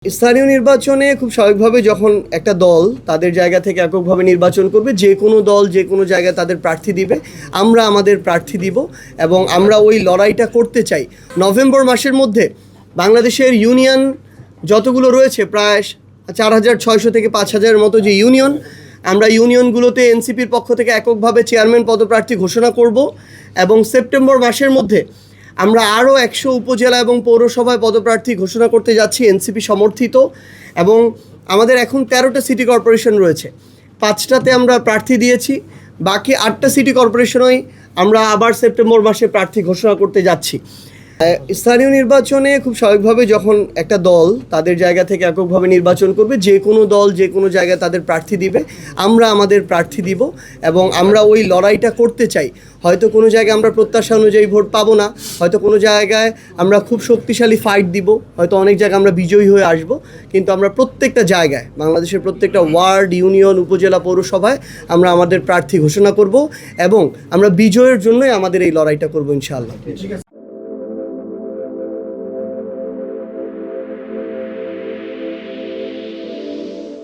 স্থানীয় নির্বাচনে খুব স্বাভাবিকভাবে যখন একটা দল তাদের জায়গা থেকে এককভাবে নির্বাচন করবে, যে কোনো দল যে কোনো জায়গায় তাদের প্রার্থী দিবে, আমরা আমাদের প্রার্থী দিব এবং আমরা ওই লড়াইটা করতে চাই। নভেম্বর মাসের মধ্যে বাংলাদেশের ইউনিয়ন যতগুলো রয়েছে প্রায় 4,600 থেকে 5,000 মতো যে ইউনিয়ন, আমরা ইউনিয়নগুলোতে এনসিপির পক্ষ থেকে এককভাবে চেয়ারম্যান পদপ্রার্থী ঘোষণা করব এবং সেপ্টেম্বর মাসের মধ্যে আমরা আরও 100 উপজেলা এবং পৌরসভায় পদপ্রার্থী ঘোষণা করতে যাচ্ছি এনসিপি সমর্থিত। এবং আমাদের এখন 13টা সিটি কর্পোরেশন রয়েছে, 5টাতে আমরা প্রার্থী দিয়েছি, বাকি 8টা সিটি কর্পোরেশনেই আমরা আবার সেপ্টেম্বর মাসে প্রার্থী ঘোষণা করতে যাচ্ছি। স্থানীয় নির্বাচনে খুব স্বাভাবিকভাবে যখন একটা দল তাদের জায়গা থেকে এককভাবে নির্বাচন করবে, যে কোনো দল যে কোনো জায়গায় তাদের প্রার্থী দিবে, আমরা আমাদের প্রার্থী দিব এবং আমরা ওই লড়াইটা করতে চাই। হয়তো কোনো জায়গায় আমরা প্রত্যাশা অনুযায়ী ভোট পাবো না, হয়তো কোনো জায়গায় আমরা খুব শক্তিশালী ফাইট দিব, হয়তো অনেক জায়গায় আমরা বিজয়ী হয়ে আসব, কিন্তু আমরা প্রত্যেকটা জায়গায় বাংলাদেশের প্রত্যেকটা ওয়ার্ড, ইউনিয়ন, উপজেলা, পৌরসভায় আমরা আমাদের প্রার্থী ঘোষণা করব এবং আমরা বিজয়ের জন্যই আমাদের এই লড়াইটা করবো ইনশাআল্লাহ।